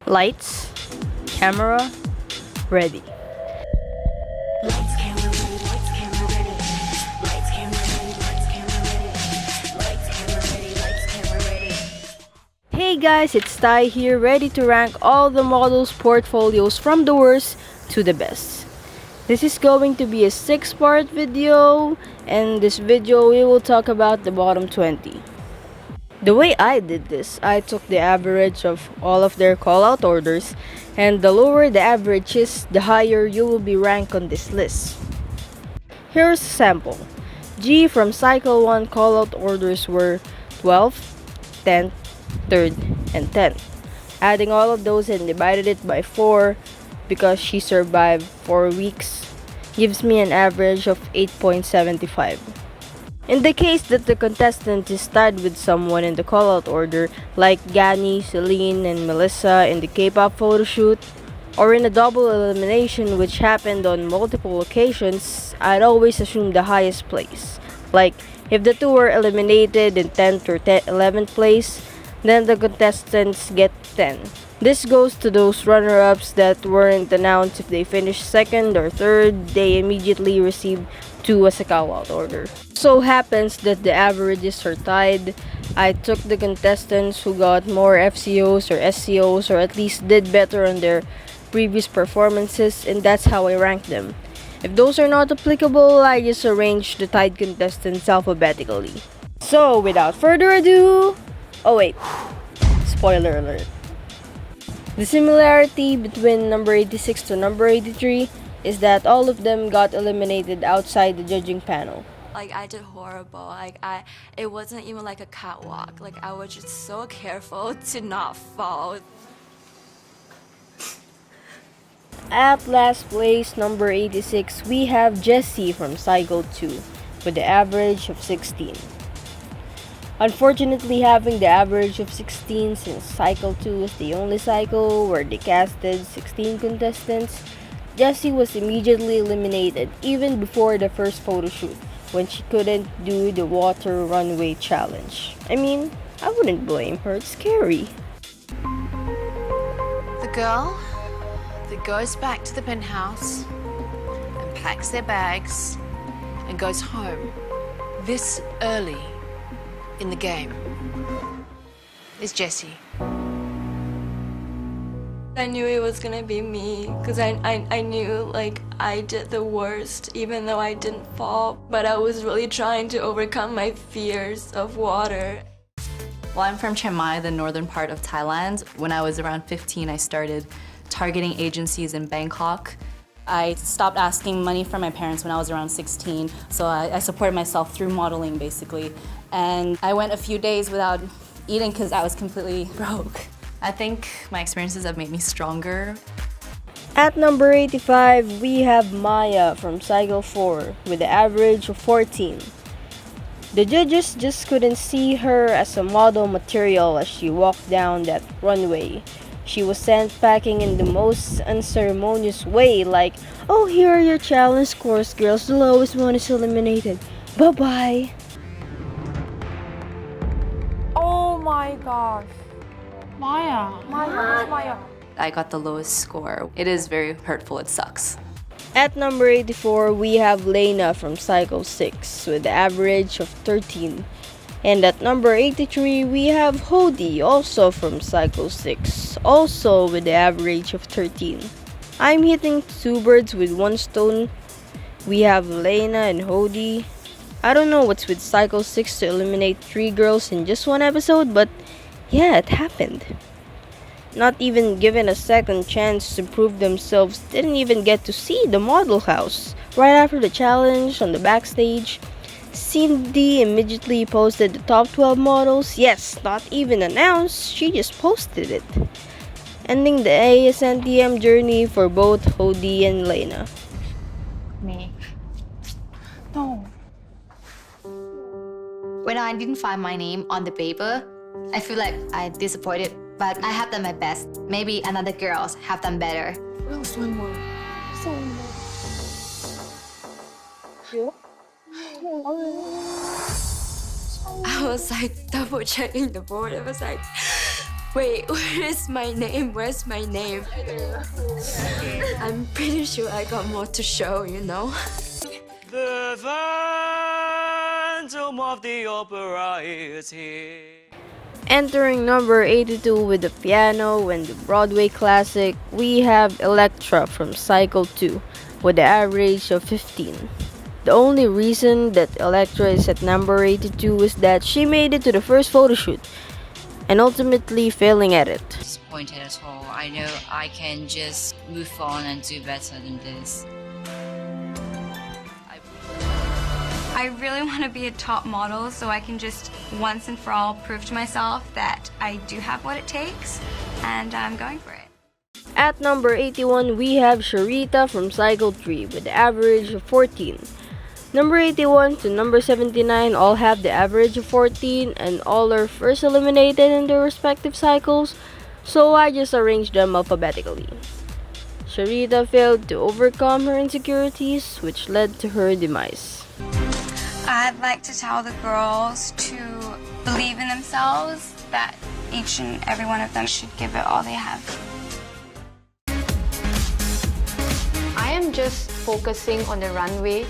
Lights, camera, ready. Lights, camera, ready. Lights, camera, ready. Lights, camera, ready. Lights, camera, ready. Lights, camera, ready. Lights, camera, ready. Hey guys, it's Ty here, ready to rank all the models' portfolios from the worst to the best. This is going to be a 6-part video, and this video we will talk about the bottom 20. The way I did this, I took the average of all of their callout orders, and the lower the average is, the higher you will be ranked on this list. Here's a sample. G from Cycle 1 callout orders were 12th, 10th, 3rd, and 10th. Adding all of those and divided it by 4 because she survived 4 weeks gives me an average of 8.75. In the case that the contestant is tied with someone in the callout order, like Gani, Celine, and Melissa in the K-pop photoshoot, or in a double elimination which happened on multiple occasions, I'd always assume the highest place. Like, if the two were eliminated in 10th or 11th place, then the contestants get 10. This goes to those runner-ups that weren't announced. If they finished 2nd or 3rd, they immediately receive 2 as a callout order. So happens that the averages are tied. I took the contestants who got more FCOs or SCOs, or at least did better on their previous performances, and that's how I ranked them. If those are not applicable, I just arranged the tied contestants alphabetically. So without further ado, oh wait, spoiler alert. The similarity between number 86 to number 83 is that all of them got eliminated outside the judging panel. Like, I did horrible. It wasn't even like a catwalk. Like, I was just so careful to not fall. At last place, number 86, we have Jessie from Cycle 2 with the average of 16. Unfortunately, having the average of 16 since Cycle 2 is the only cycle where they casted 16 contestants, Jessie was immediately eliminated even before the first photo shoot when she couldn't do the water runway challenge. I mean, I wouldn't blame her, it's scary. The girl that goes back to the penthouse and packs their bags and goes home this early in the game is Jessie. I knew it was gonna be me because I knew like I did the worst even though I didn't fall, but I was really trying to overcome my fears of water. Well, I'm from Chiang Mai, the northern part of Thailand. When I was around 15, I started targeting agencies in Bangkok. I stopped asking money from my parents when I was around 16, so I supported myself through modeling, basically. And I went a few days without eating because I was completely broke. I think my experiences have made me stronger. At number 85, we have Maya from Cycle 4 with the average of 14. The judges just couldn't see her as a model material as she walked down that runway. She was sent packing in the most unceremonious way, like, "Oh, here are your challenge scores, girls. The lowest one is eliminated. Bye-bye." Oh my gosh. Maya. Maya. I got the lowest score. It is very hurtful, it sucks. At number 84, we have Lena from Cycle 6 with the average of 13. And at number 83, we have Hodi, also from Cycle 6, also with the average of 13. I'm hitting 2 birds with 1 stone. We have Lena and Hodi. I don't know what's with Cycle 6 to eliminate 3 girls in just 1 episode, but yeah, it happened. Not even given a second chance to prove themselves, didn't even get to see the model house. Right after the challenge on the backstage, Cindy immediately posted the top 12 models. Yes, not even announced, she just posted it. Ending the AsNTM journey for both Hodi and Lena. Me. No. When I didn't find my name on the paper, I feel like I disappointed, but I have done my best. Maybe another girls have done better. I was like double checking the board. I was like, Wait, where is my name? Where's my name? I'm pretty sure I got more to show, you know? The Phantom of the Opera is here. Entering number 82 with the piano and the Broadway classic, we have Electra from Cycle 2 with the average of 15. The only reason that Electra is at number 82 is that she made it to the first photo shoot and ultimately failing at it. Disappointed at all. I know I can just move on and do better than this. I really want to be a top model so I can just once and for all prove to myself that I do have what it takes, and I'm going for it. At number 81, we have Sharita from Cycle 3 with the average of 14. Number 81 to number 79 all have the average of 14 and all are first eliminated in their respective cycles, so I just arranged them alphabetically. Sharita failed to overcome her insecurities, which led to her demise. I'd like to tell the girls to believe in themselves, that each and every one of them should give it all they have. I am just focusing on the runway,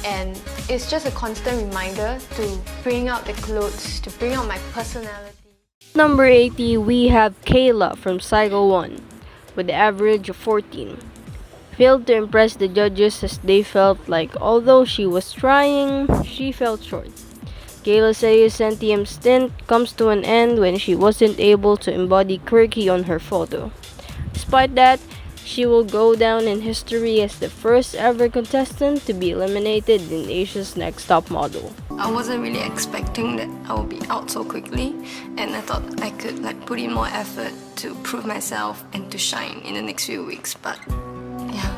and it's just a constant reminder to bring out the clothes, to bring out my personality. Number 80, we have Kayla from Cycle 1 with the average of 14. Failed to impress the judges as they felt like although she was trying, she fell short. Kayla's AsNTM stint comes to an end when she wasn't able to embody quirky on her photo. Despite that, she will go down in history as the first ever contestant to be eliminated in Asia's Next Top Model. I wasn't really expecting that I would be out so quickly, and I thought I could put in more effort to prove myself and to shine in the next few weeks, but yeah,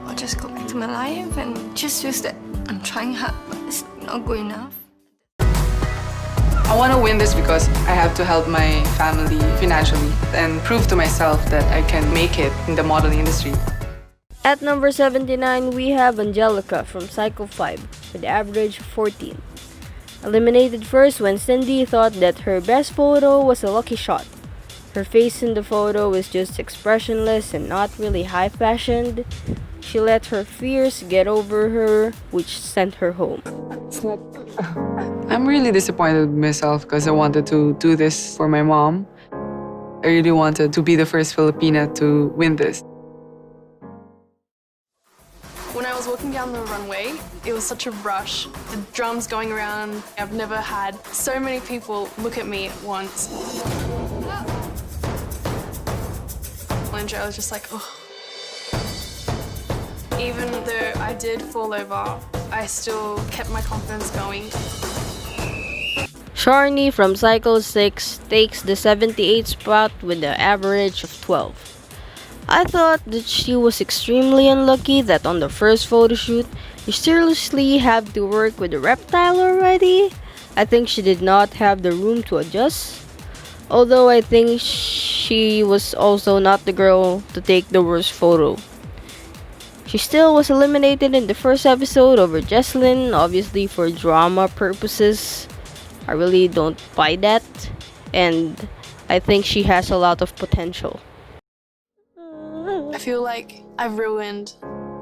I'll just go back to my life and just use that I'm trying hard, but it's not good enough. I want to win this because I have to help my family financially and prove to myself that I can make it in the modeling industry. At number 79, we have Angelica from Cycle 5 with the average of 14. Eliminated first when Cindy thought that her best photo was a lucky shot. Her face in the photo is just expressionless and not really high-fashioned. She let her fears get over her, which sent her home. I'm really disappointed with myself because I wanted to do this for my mom. I really wanted to be the first Filipina to win this. When I was walking down the runway, it was such a rush. The drums going around. I've never had so many people look at me at once. And I was just like, oh. Even though I did fall over, I still kept my confidence going. Sharni from Cycle 6 takes the 78th spot with the average of 12. I thought that she was extremely unlucky that on the first photo shoot, you seriously have to work with a reptile already. I think she did not have the room to adjust. Although I think she was also not the girl to take the worst photo. She still was eliminated in the first episode over Jesslyn, obviously for drama purposes. I really don't buy that, and I think she has a lot of potential. I feel like I've ruined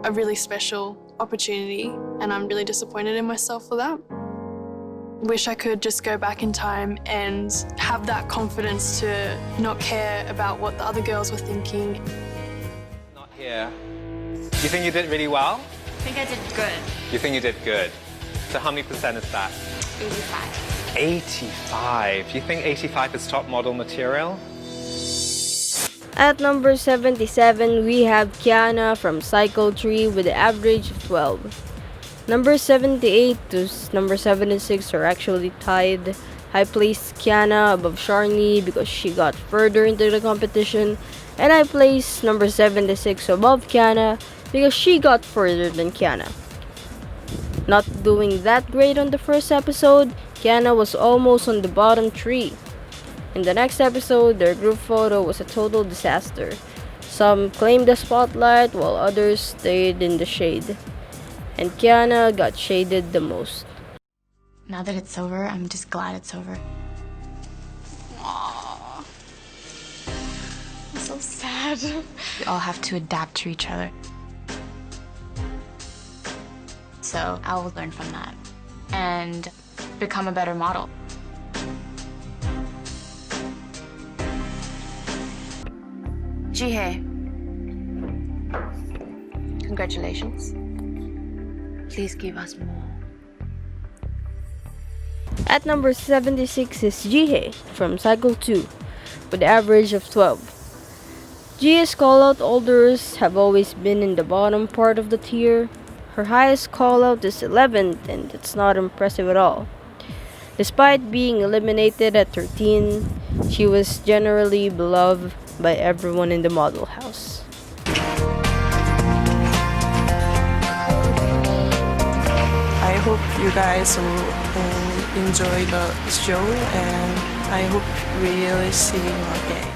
a really special opportunity, and I'm really disappointed in myself for that. Wish I could just go back in time and have that confidence to not care about what the other girls were thinking. Not here. Do you think you did really well? I think I did good. You think you did good? So how many percent is that? 85. 85. Do you think 85 is top model material? At number 77, we have Kiana from Cycle 3 with the average of 12. Number 78 to number 76 are actually tied. I placed Kiana above Sharni because she got further into the competition, and I placed number 76 above Kiana because she got further than Kiana. Not doing that great on the first episode, Kiana was almost on the bottom 3. In the next episode, their group photo was a total disaster. Some claimed the spotlight while others stayed in the shade. And Kiana got shaded the most. Now that it's over, I'm just glad it's over. God. We all have to adapt to each other. So I will learn from that and become a better model. Jihye, congratulations. Please give us more. At number 76 is Jihye from Cycle 2 with an average of 12. Jihye's call-out orders have always been in the bottom part of the tier. Her highest call-out is 11th, and it's not impressive at all. Despite being eliminated at 13, she was generally beloved by everyone in the model house. I hope you guys will enjoy the show, and I hope really see you again.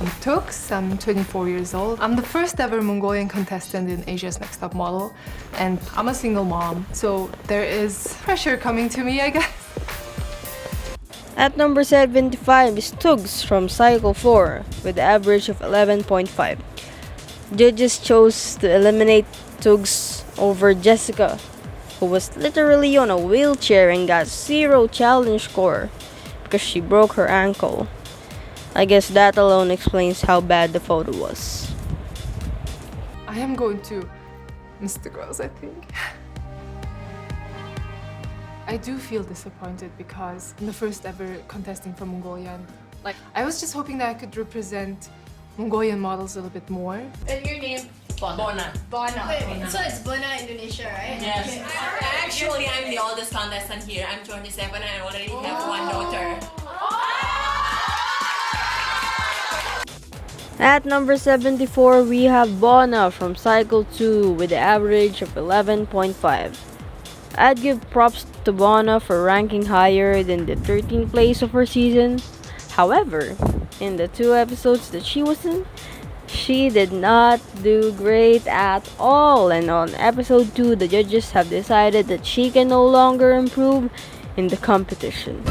I'm Tux, I'm 24 years old. I'm the first ever Mongolian contestant in Asia's Next Top Model, and I'm a single mom, so there is pressure coming to me, I guess. At number 75 is Tugs from Cycle 4 with an average of 11.5. Judges chose to eliminate Tugs over Jessica, who was literally on a wheelchair and got 0 challenge score because she broke her ankle. I guess that alone explains how bad the photo was. I am going to miss the girls, I think. I do feel disappointed because I'm the first ever contesting from Mongolian. I was just hoping that I could represent Mongolian models a little bit more. And your name? Bona. Wait, so it's Bona Indonesia, right? Yes. Okay. Actually, I'm the oldest contestant here. I'm 27 and I already have one daughter. At number 74, we have Bona from Cycle 2 with an average of 11.5. I'd give props to Bona for ranking higher than the 13th place of her season. However, in the 2 episodes that she was in, she did not do great at all, and on episode 2, the judges have decided that she can no longer improve in the competition.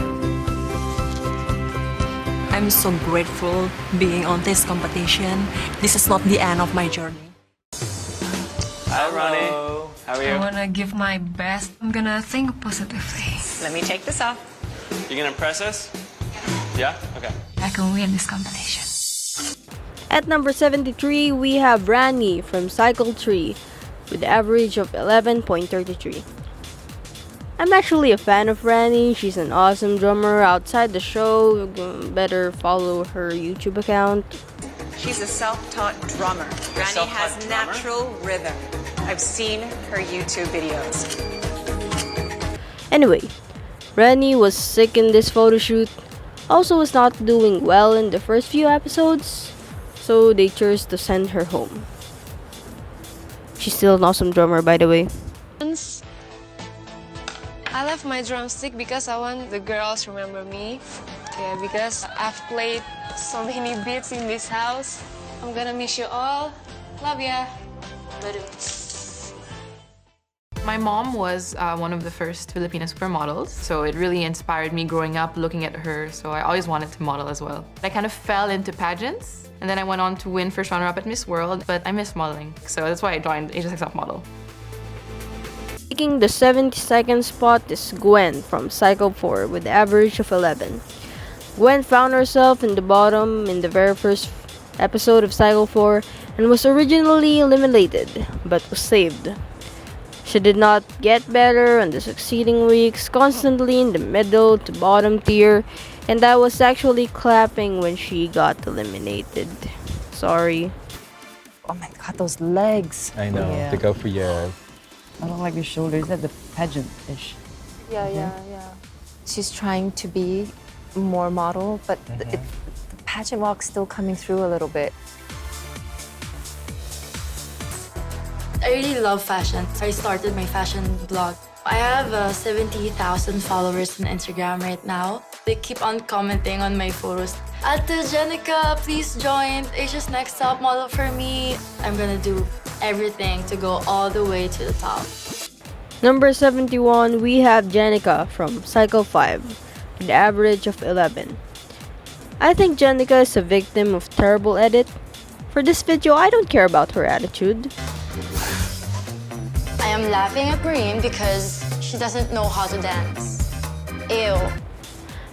I'm so grateful being on this competition. This is not the end of my journey. Hi, Ronnie. How are you? I wanna give my best. I'm gonna think positively. Let me take this off. You gonna impress us? Yeah? Okay. I can win this competition. At number 73, we have Rani from Cycle 3 with an average of 11.33. I'm actually a fan of Rani. She's an awesome drummer outside the show. You better follow her YouTube account. She's a self-taught drummer. Rani has natural rhythm. I've seen her YouTube videos. Anyway, Rani was sick in this photo shoot. Also was not doing well in the first few episodes, so they chose to send her home. She's still an awesome drummer, by the way. I left my drumstick because I want the girls to remember me. Yeah, because I've played so many beats in this house. I'm gonna miss you all. Love ya. My mom was one of the first Filipina supermodels, so it really inspired me growing up looking at her, so I always wanted to model as well. I kind of fell into pageants, and then I went on to win first runner-up at Miss World, but I miss modeling, so that's why I joined Asia's Next Top Model. Taking the 72nd spot is Gwen from Cycle 4 with an average of 11. Gwen found herself in the bottom in the very first episode of Cycle 4 and was originally eliminated, but was saved. She did not get better in the succeeding weeks, constantly in the middle to bottom tier, and I was actually clapping when she got eliminated. Sorry. Oh my god, those legs. I know, Yeah. they go for years. I don't like your shoulders, that the pageant-ish. Yeah. She's trying to be more model, but the pageant walk's still coming through a little bit. I really love fashion. I started my fashion blog. I have 70,000 followers on Instagram right now. They keep on commenting on my photos. Ate Jenica, please join Asia's Next Top Model for me. I'm gonna do everything to go all the way to the top. Number 71, we have Jenica from Cycle 5 with an average of 11. I think Jenica is a victim of terrible edit. For this video, I don't care about her attitude. I am laughing at Green because she doesn't know how to dance. Ew.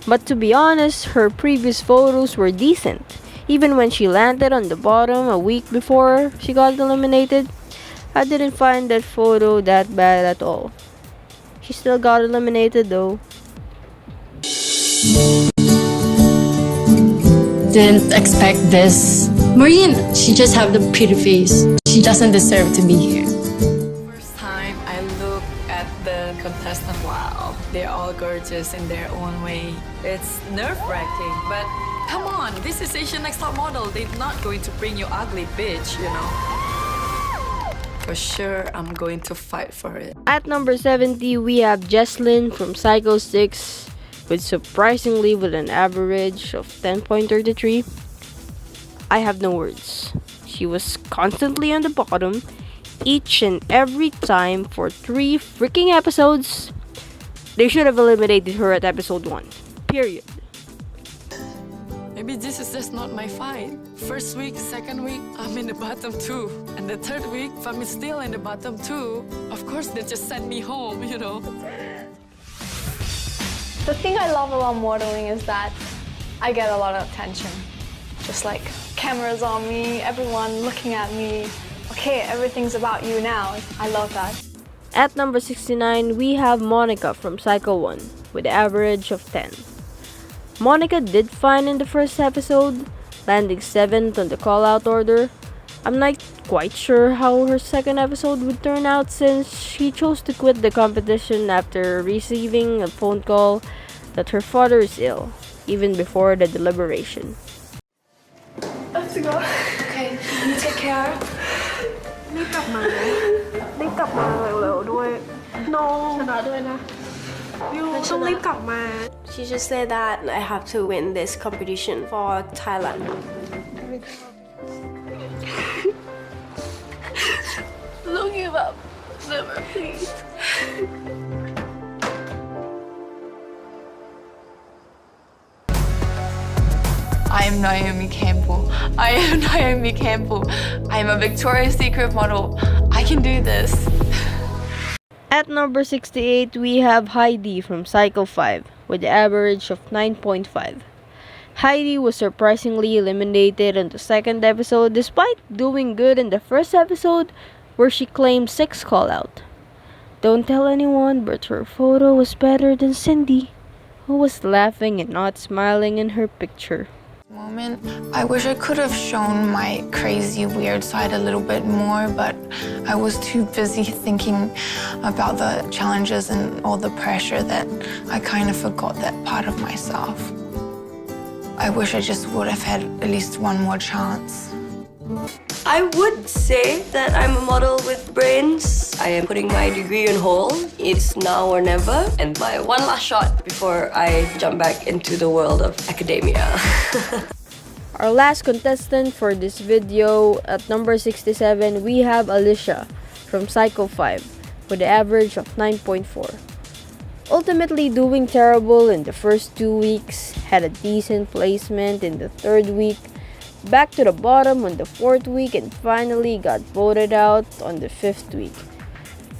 But to be honest, her previous photos were decent. Even when she landed on the bottom a week before she got eliminated, I didn't find that photo that bad at all. She still got eliminated though. Didn't expect this. Maureen, she just have the pretty face. She doesn't deserve to be here. First time I look at the contestant, wow, they're all gorgeous in their own way. It's nerve-wracking, but come on, this is Asian Next Top Model. They're not going to bring you ugly bitch, you know. For sure, I'm going to fight for it. At number 70, we have Jesslyn from Cycle 6 with an average of 10.33. I have no words. She was constantly on the bottom each and every time for 3 freaking episodes. They should have eliminated her at episode 1. Period. Maybe this is just not my fight. First week, second week, I'm in the bottom 2. And the third week, if I'm still in the bottom 2, of course they just send me home, you know. The thing I love about modeling is that I get a lot of attention. Just like cameras on me, everyone looking at me. Okay, everything's about you now. I love that. At number 69, we have Monica from Cycle 1 with an average of 10. Monica did fine in the first episode, landing 7th on the call-out order. I'm not quite sure how her second episode would turn out since she chose to quit the competition after receiving a phone call that her father is ill, even before the deliberation. I have to go. Okay, you take care. รีบกลับมาเร็วๆด้วย No ชนะด้วยนะยูต้องรีบกลับมา She just said that I have to win this competition for Thailand. Don't give up. Never, please. I am Naomi Campbell. I am Naomi Campbell. I am a Victoria's Secret model. I can do this. At number 68, we have Heidi from Cycle 5 with an average of 9.5. Heidi was surprisingly eliminated in the second episode despite doing good in the first episode where she claimed 6 call-out. Don't tell anyone, but her photo was better than Cindy, who was laughing and not smiling in her picture. Moment, I wish I could have shown my crazy, weird side a little bit more, but I was too busy thinking about the challenges and all the pressure that I kind of forgot that part of myself. I wish I just would have had at least one more chance. I would say that I'm a model with brains. I am putting my degree on hold. It's now or never. And my one last shot before I jump back into the world of academia. Our last contestant for this video, at number 67, we have Alicia from Cycle 5 with an average of 9.4. Ultimately doing terrible in the first 2 weeks, had a decent placement in the 3rd week, back to the bottom on the 4th week, and finally got voted out on the 5th week.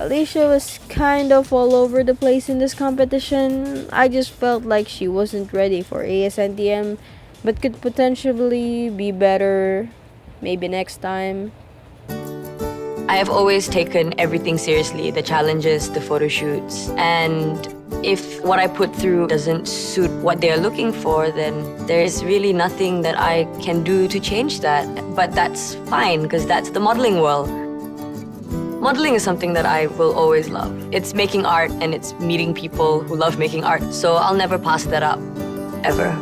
Alicia was kind of all over the place in this competition. I just felt like she wasn't ready for AsNTM, but could potentially be better, maybe next time. I have always taken everything seriously, the challenges, the photo shoots, and if what I put through doesn't suit what they're looking for, then there's really nothing that I can do to change that. But that's fine, because that's the modeling world. Modeling is something that I will always love. It's making art and it's meeting people who love making art, so I'll never pass that up, ever.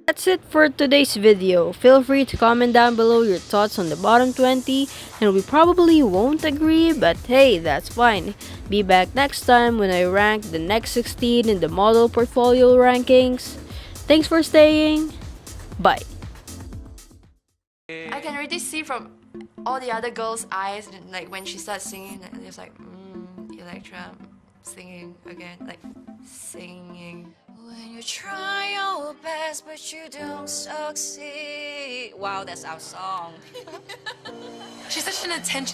That's it for today's video. Feel free to comment down below your thoughts on the bottom 20, and we probably won't agree, but hey, that's fine. Be back next time when I rank the next 16 in the model portfolio rankings. Thanks for staying. Bye. I can already see from all the other girls' eyes, like when she starts singing, and it's like, Electra singing again, like singing. When you try your best, but you don't succeed. Wow, that's our song. She's such an attention